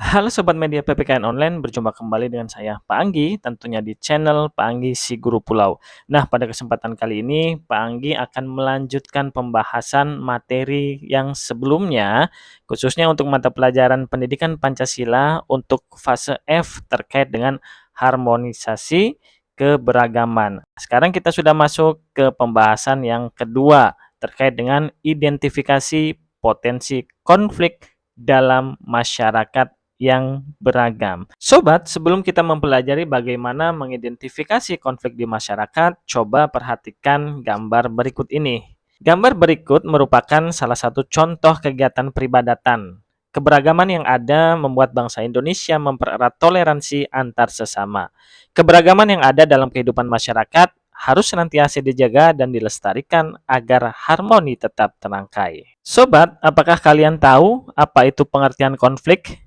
Halo Sobat Media PPKN Online, berjumpa kembali dengan saya Pak Anggi, tentunya di channel Pak Anggi Si Guru Pulau. Nah, pada kesempatan kali ini Pak Anggi akan melanjutkan pembahasan materi yang sebelumnya, khususnya untuk mata pelajaran Pendidikan Pancasila untuk fase F terkait dengan harmonisasi keberagaman. Sekarang kita sudah masuk ke pembahasan yang kedua terkait dengan identifikasi potensi konflik dalam masyarakat yang beragam. Sobat, sebelum kita mempelajari bagaimana mengidentifikasi konflik di masyarakat, coba perhatikan gambar berikut ini. Gambar berikut merupakan salah satu contoh kegiatan peribadatan. Keberagaman yang ada membuat bangsa Indonesia mempererat toleransi antar sesama. Keberagaman yang ada dalam kehidupan masyarakat harus senantiasa dijaga dan dilestarikan agar harmoni tetap terangkai. Sobat, apakah kalian tahu apa itu pengertian konflik?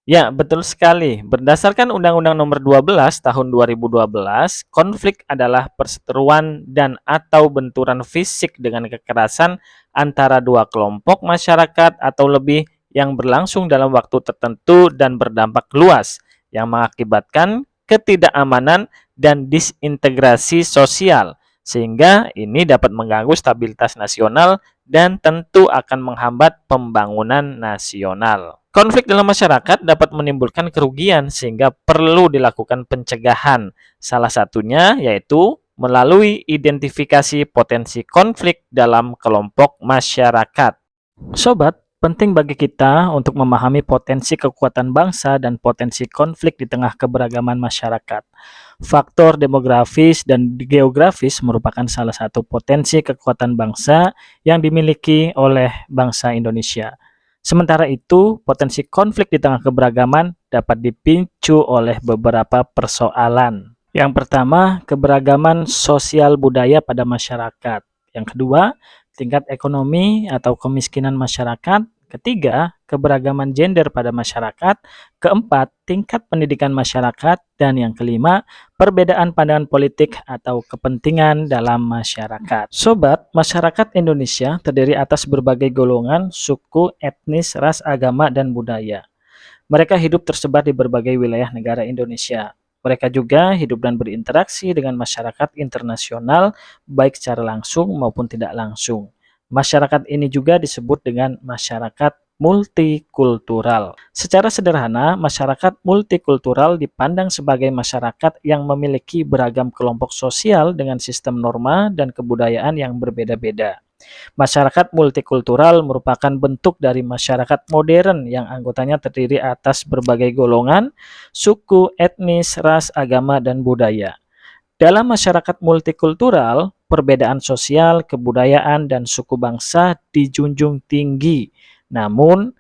Ya, betul sekali. Berdasarkan Undang-Undang Nomor 12 Tahun 2012, konflik adalah perseteruan dan atau benturan fisik dengan kekerasan antara dua kelompok masyarakat atau lebih yang berlangsung dalam waktu tertentu dan berdampak luas yang mengakibatkan ketidakamanan dan disintegrasi sosial, sehingga ini dapat mengganggu stabilitas nasional dan tentu akan menghambat pembangunan nasional. Konflik dalam masyarakat dapat menimbulkan kerugian sehingga perlu dilakukan pencegahan. Salah satunya yaitu melalui identifikasi potensi konflik dalam kelompok masyarakat. Sobat, penting bagi kita untuk memahami potensi kekuatan bangsa dan potensi konflik di tengah keberagaman masyarakat. Faktor demografis dan geografis merupakan salah satu potensi kekuatan bangsa yang dimiliki oleh bangsa Indonesia. Sementara itu, potensi konflik di tengah keberagaman dapat dipicu oleh beberapa persoalan. Yang pertama, keberagaman sosial budaya pada masyarakat. Yang kedua, tingkat ekonomi atau kemiskinan masyarakat. Ketiga, keberagaman gender pada masyarakat. Keempat, tingkat pendidikan masyarakat. Dan yang kelima, perbedaan pandangan politik atau kepentingan dalam masyarakat. Sobat, masyarakat Indonesia terdiri atas berbagai golongan, suku, etnis, ras, agama, dan budaya. Mereka hidup tersebar di berbagai wilayah negara Indonesia. Mereka juga hidup dan berinteraksi dengan masyarakat internasional, baik secara langsung maupun tidak langsung. Masyarakat ini juga disebut dengan masyarakat multikultural. Secara sederhana, masyarakat multikultural dipandang sebagai masyarakat yang memiliki beragam kelompok sosial dengan sistem norma dan kebudayaan yang berbeda-beda. Masyarakat multikultural merupakan bentuk dari masyarakat modern yang anggotanya terdiri atas berbagai golongan, suku, etnis, ras, agama, dan budaya. Dalam masyarakat multikultural, perbedaan sosial, kebudayaan, dan suku bangsa dijunjung tinggi. Namun,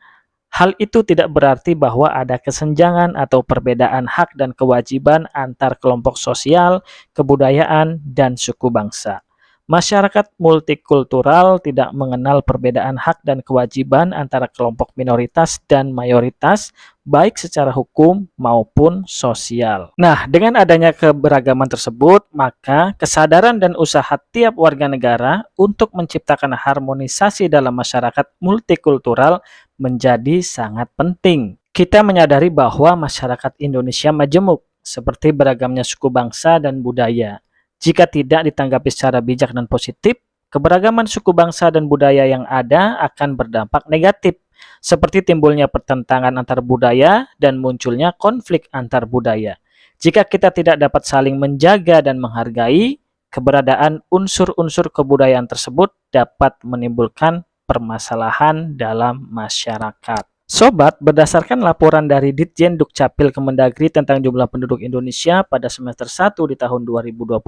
hal itu tidak berarti bahwa ada kesenjangan atau perbedaan hak dan kewajiban antar kelompok sosial, kebudayaan, dan suku bangsa. Masyarakat multikultural tidak mengenal perbedaan hak dan kewajiban antara kelompok minoritas dan mayoritas, baik secara hukum maupun sosial. Nah, dengan adanya keberagaman tersebut, maka kesadaran dan usaha tiap warga negara untuk menciptakan harmonisasi dalam masyarakat multikultural menjadi sangat penting. Kita menyadari bahwa masyarakat Indonesia majemuk, seperti beragamnya suku bangsa dan budaya. Jika tidak ditanggapi secara bijak dan positif, keberagaman suku bangsa dan budaya yang ada akan berdampak negatif, seperti timbulnya pertentangan antar budaya dan munculnya konflik antar budaya. Jika kita tidak dapat saling menjaga dan menghargai, keberadaan unsur-unsur kebudayaan tersebut dapat menimbulkan permasalahan dalam masyarakat. Sobat, berdasarkan laporan dari Ditjen Dukcapil Kemendagri tentang jumlah penduduk Indonesia pada semester 1 di tahun 2022,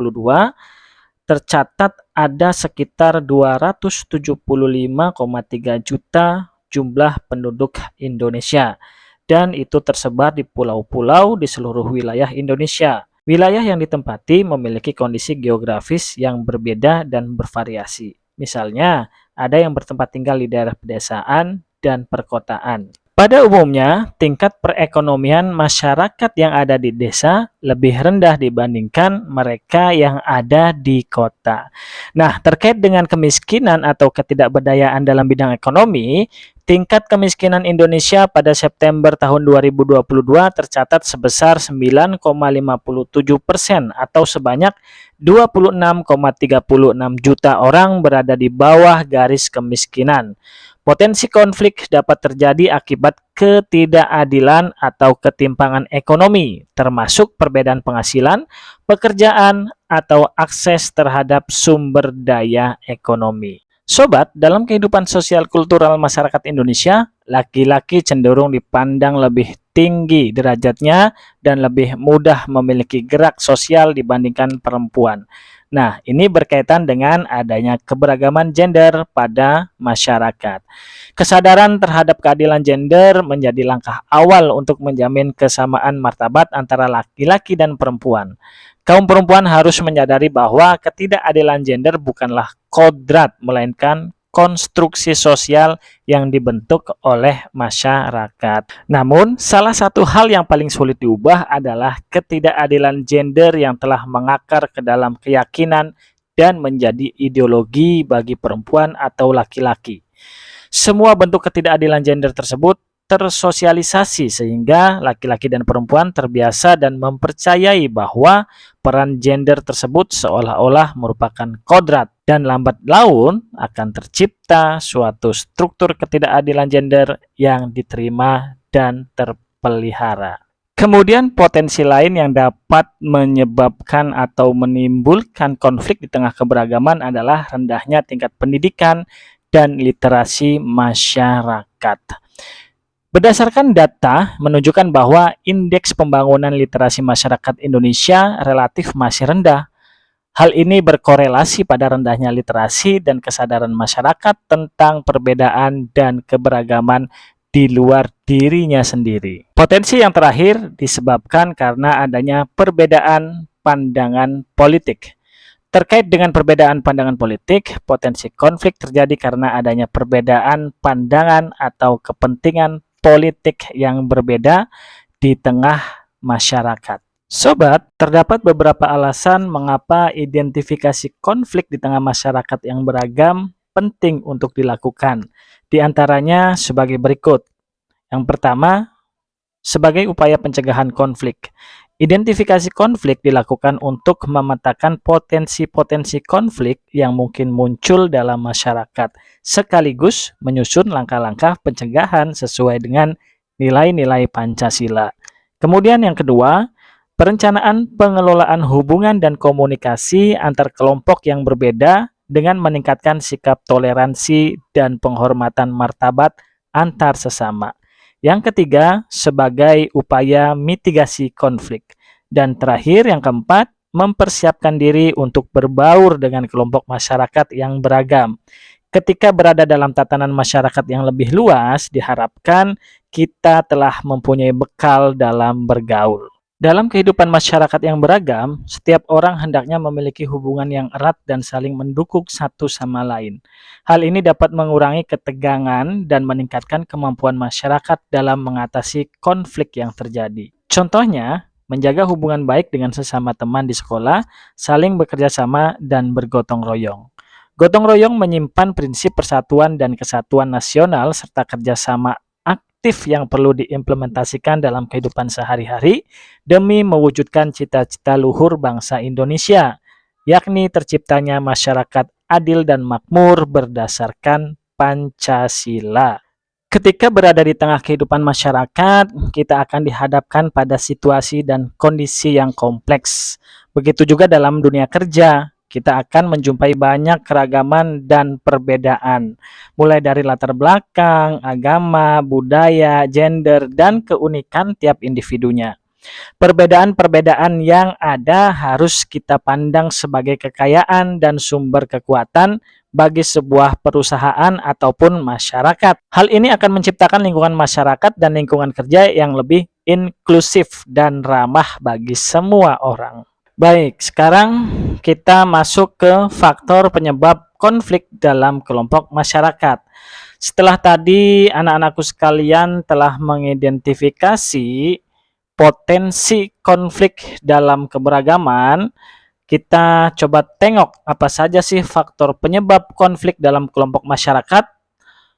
tercatat ada sekitar 275,3 juta jumlah penduduk Indonesia, dan itu tersebar di pulau-pulau di seluruh wilayah Indonesia. Wilayah yang ditempati memiliki kondisi geografis yang berbeda dan bervariasi. Misalnya, ada yang bertempat tinggal di daerah pedesaan dan perkotaan. Pada umumnya, tingkat perekonomian masyarakat yang ada di desa lebih rendah dibandingkan mereka yang ada di kota. Nah, terkait dengan kemiskinan atau ketidakberdayaan dalam bidang ekonomi, Tingkat kemiskinan Indonesia pada September tahun 2022 tercatat sebesar 9,57% atau sebanyak 26,36 juta orang berada di bawah garis kemiskinan. Potensi konflik dapat terjadi akibat ketidakadilan atau ketimpangan ekonomi, termasuk perbedaan penghasilan, pekerjaan, atau akses terhadap sumber daya ekonomi. Sobat, dalam kehidupan sosial kultural masyarakat Indonesia, laki-laki cenderung dipandang lebih tinggi derajatnya dan lebih mudah memiliki gerak sosial dibandingkan perempuan. Nah, ini berkaitan dengan adanya keberagaman gender pada masyarakat. Kesadaran terhadap keadilan gender menjadi langkah awal untuk menjamin kesamaan martabat antara laki-laki dan perempuan. Kaum perempuan harus menyadari bahwa ketidakadilan gender bukanlah kodrat, melainkan konstruksi sosial yang dibentuk oleh masyarakat. Namun, salah satu hal yang paling sulit diubah adalah ketidakadilan gender yang telah mengakar ke dalam keyakinan dan menjadi ideologi bagi perempuan atau laki-laki. Semua bentuk ketidakadilan gender tersebut tersosialisasi sehingga laki-laki dan perempuan terbiasa dan mempercayai bahwa peran gender tersebut seolah-olah merupakan kodrat dan lambat laun akan tercipta suatu struktur ketidakadilan gender yang diterima dan terpelihara. Kemudian potensi lain yang dapat menyebabkan atau menimbulkan konflik di tengah keberagaman adalah rendahnya tingkat pendidikan dan literasi masyarakat. Berdasarkan data menunjukkan bahwa indeks pembangunan literasi masyarakat Indonesia relatif masih rendah. Hal ini berkorelasi pada rendahnya literasi dan kesadaran masyarakat tentang perbedaan dan keberagaman di luar dirinya sendiri. Potensi yang terakhir disebabkan karena adanya perbedaan pandangan politik. Terkait dengan perbedaan pandangan politik, potensi konflik terjadi karena adanya perbedaan pandangan atau kepentingan politik yang berbeda di tengah masyarakat. Sobat, terdapat beberapa alasan mengapa identifikasi konflik di tengah masyarakat yang beragam penting untuk dilakukan. Di antaranya sebagai berikut. Yang pertama, sebagai upaya pencegahan konflik. Identifikasi konflik dilakukan untuk memetakan potensi-potensi konflik yang mungkin muncul dalam masyarakat, sekaligus menyusun langkah-langkah pencegahan sesuai dengan nilai-nilai Pancasila. Kemudian yang kedua, perencanaan pengelolaan hubungan dan komunikasi antar kelompok yang berbeda dengan meningkatkan sikap toleransi dan penghormatan martabat antar sesama. Yang ketiga, sebagai upaya mitigasi konflik. Dan terakhir, yang keempat, mempersiapkan diri untuk berbaur dengan kelompok masyarakat yang beragam. Ketika berada dalam tatanan masyarakat yang lebih luas, diharapkan kita telah mempunyai bekal dalam bergaul. Dalam kehidupan masyarakat yang beragam, setiap orang hendaknya memiliki hubungan yang erat dan saling mendukung satu sama lain. Hal ini dapat mengurangi ketegangan dan meningkatkan kemampuan masyarakat dalam mengatasi konflik yang terjadi. Contohnya, menjaga hubungan baik dengan sesama teman di sekolah, saling bekerja sama dan bergotong royong. Gotong royong menyimpan prinsip persatuan dan kesatuan nasional serta kerjasama aktif yang perlu diimplementasikan dalam kehidupan sehari-hari demi mewujudkan cita-cita luhur bangsa Indonesia, yakni terciptanya masyarakat adil dan makmur berdasarkan Pancasila. Ketika berada di tengah kehidupan masyarakat, kita akan dihadapkan pada situasi dan kondisi yang kompleks. Begitu juga dalam dunia kerja, kita akan menjumpai banyak keragaman dan perbedaan, mulai dari latar belakang, agama, budaya, gender, dan keunikan tiap individunya. Perbedaan-perbedaan yang ada harus kita pandang sebagai kekayaan dan sumber kekuatan bagi sebuah perusahaan ataupun masyarakat. Hal ini akan menciptakan lingkungan masyarakat dan lingkungan kerja yang lebih inklusif dan ramah bagi semua orang. Baik, sekarang kita masuk ke faktor penyebab konflik dalam kelompok masyarakat. Setelah tadi anak-anakku sekalian telah mengidentifikasi potensi konflik dalam keberagaman, kita coba tengok apa saja sih faktor penyebab konflik dalam kelompok masyarakat.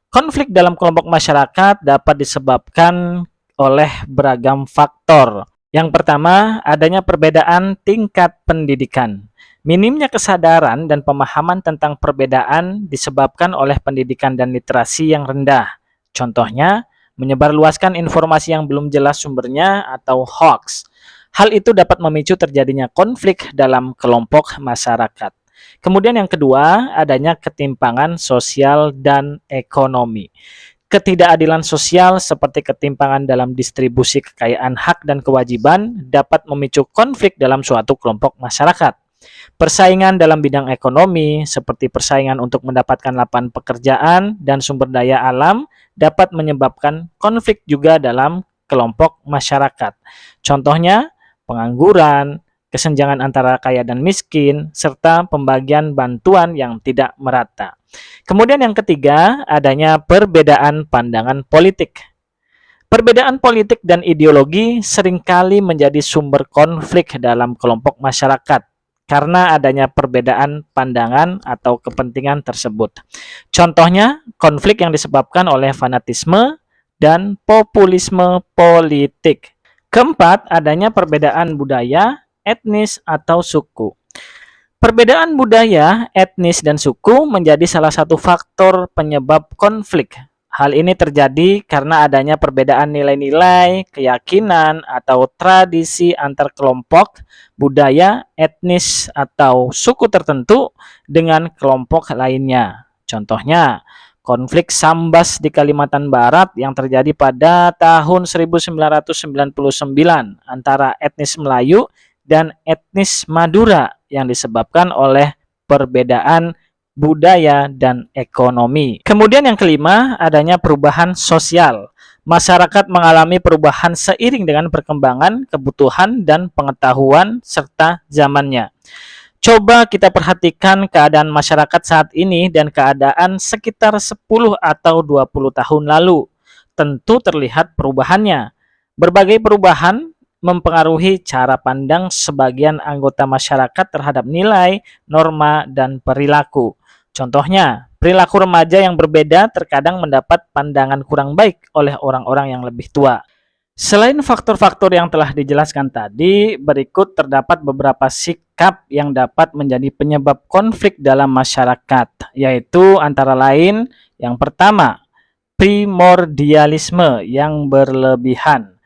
Konflik dalam kelompok masyarakat dapat disebabkan oleh beragam faktor. Yang pertama, adanya perbedaan tingkat pendidikan. Minimnya kesadaran dan pemahaman tentang perbedaan disebabkan oleh pendidikan dan literasi yang rendah. Contohnya, menyebarluaskan informasi yang belum jelas sumbernya atau hoax. Hal itu dapat memicu terjadinya konflik dalam kelompok masyarakat. Kemudian yang kedua, adanya ketimpangan sosial dan ekonomi. Ketidakadilan sosial seperti ketimpangan dalam distribusi kekayaan hak dan kewajiban dapat memicu konflik dalam suatu kelompok masyarakat. Persaingan dalam bidang ekonomi, seperti persaingan untuk mendapatkan lapangan pekerjaan dan sumber daya alam, dapat menyebabkan konflik juga dalam kelompok masyarakat. Contohnya, pengangguran, kesenjangan antara kaya dan miskin, serta pembagian bantuan yang tidak merata. Kemudian yang ketiga, adanya perbedaan pandangan politik. Perbedaan politik dan ideologi seringkali menjadi sumber konflik dalam kelompok masyarakat karena adanya perbedaan pandangan atau kepentingan tersebut. Contohnya, konflik yang disebabkan oleh fanatisme dan populisme politik. Keempat, adanya perbedaan budaya, etnis, atau suku. Perbedaan budaya, etnis, dan suku menjadi salah satu faktor penyebab konflik. Hal ini terjadi karena adanya perbedaan nilai-nilai, keyakinan, atau tradisi antar kelompok, budaya, etnis, atau suku tertentu dengan kelompok lainnya. Contohnya, konflik Sambas di Kalimantan Barat yang terjadi pada tahun 1999 antara etnis Melayu dan etnis Madura yang disebabkan oleh perbedaan budaya dan ekonomi. Kemudian yang kelima, adanya perubahan sosial. Masyarakat mengalami perubahan seiring dengan perkembangan, kebutuhan, dan pengetahuan serta zamannya. Coba kita perhatikan keadaan masyarakat saat ini dan keadaan sekitar 10 atau 20 tahun lalu. Tentu terlihat perubahannya. Berbagai perubahan mempengaruhi cara pandang sebagian anggota masyarakat terhadap nilai, norma, dan perilaku. Contohnya, perilaku remaja yang berbeda terkadang mendapat pandangan kurang baik oleh orang-orang yang lebih tua. Selain faktor-faktor yang telah dijelaskan tadi, berikut terdapat beberapa sikap yang dapat menjadi penyebab konflik dalam masyarakat, yaitu antara lain yang pertama, primordialisme yang berlebihan.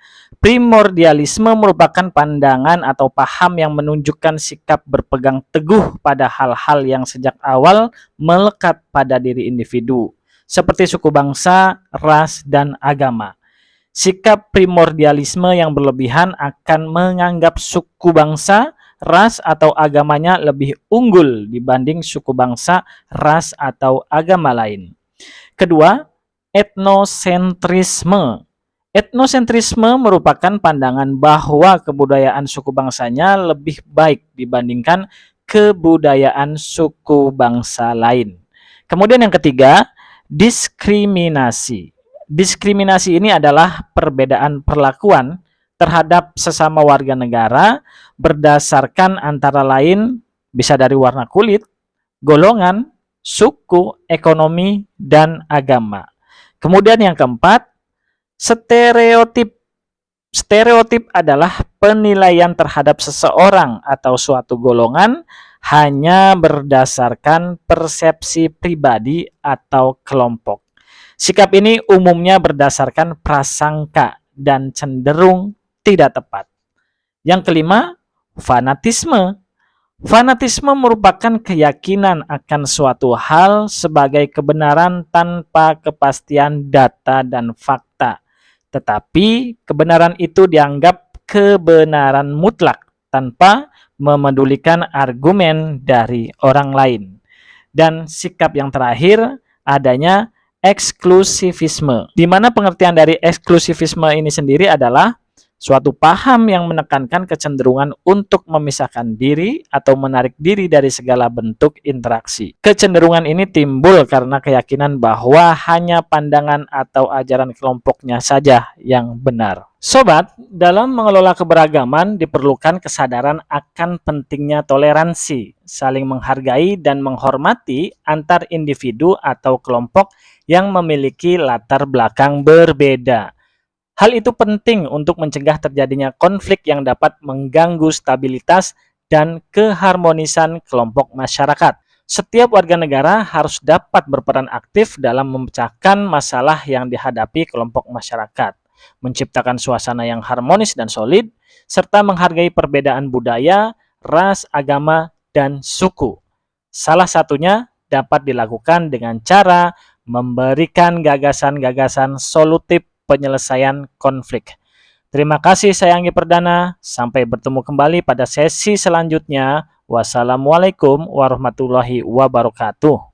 Primordialisme merupakan pandangan atau paham yang menunjukkan sikap berpegang teguh pada hal-hal yang sejak awal melekat pada diri individu, seperti suku bangsa, ras, dan agama. Sikap primordialisme yang berlebihan akan menganggap suku bangsa, ras, atau agamanya lebih unggul dibanding suku bangsa, ras, atau agama lain. Kedua, etnosentrisme. Etnosentrisme merupakan pandangan bahwa kebudayaan suku bangsanya lebih baik dibandingkan kebudayaan suku bangsa lain. Kemudian yang ketiga, diskriminasi. Diskriminasi ini adalah perbedaan perlakuan terhadap sesama warga negara berdasarkan antara lain bisa dari warna kulit, golongan, suku, ekonomi, dan agama. Kemudian yang keempat, stereotip. Stereotip adalah penilaian terhadap seseorang atau suatu golongan hanya berdasarkan persepsi pribadi atau kelompok. Sikap ini umumnya berdasarkan prasangka dan cenderung tidak tepat. Yang kelima, fanatisme. Fanatisme merupakan keyakinan akan suatu hal sebagai kebenaran tanpa kepastian data dan fakta. Tetapi kebenaran itu dianggap kebenaran mutlak tanpa memedulikan argumen dari orang lain. Dan sikap yang terakhir adanya eksklusivisme, di mana pengertian dari eksklusivisme ini sendiri adalah Suatu paham yang menekankan kecenderungan untuk memisahkan diri atau menarik diri dari segala bentuk interaksi. Kecenderungan ini timbul karena keyakinan bahwa hanya pandangan atau ajaran kelompoknya saja yang benar. Sobat, dalam mengelola keberagaman diperlukan kesadaran akan pentingnya toleransi, saling menghargai dan menghormati antar individu atau kelompok yang memiliki latar belakang berbeda. Hal itu penting untuk mencegah terjadinya konflik yang dapat mengganggu stabilitas dan keharmonisan kelompok masyarakat. Setiap warga negara harus dapat berperan aktif dalam memecahkan masalah yang dihadapi kelompok masyarakat, menciptakan suasana yang harmonis dan solid, serta menghargai perbedaan budaya, ras, agama, dan suku. Salah satunya dapat dilakukan dengan cara memberikan gagasan-gagasan solutif penyelesaian konflik. Terima kasih saya Anggi Perdana. Sampai bertemu kembali pada sesi selanjutnya. Wassalamualaikum warahmatullahi wabarakatuh.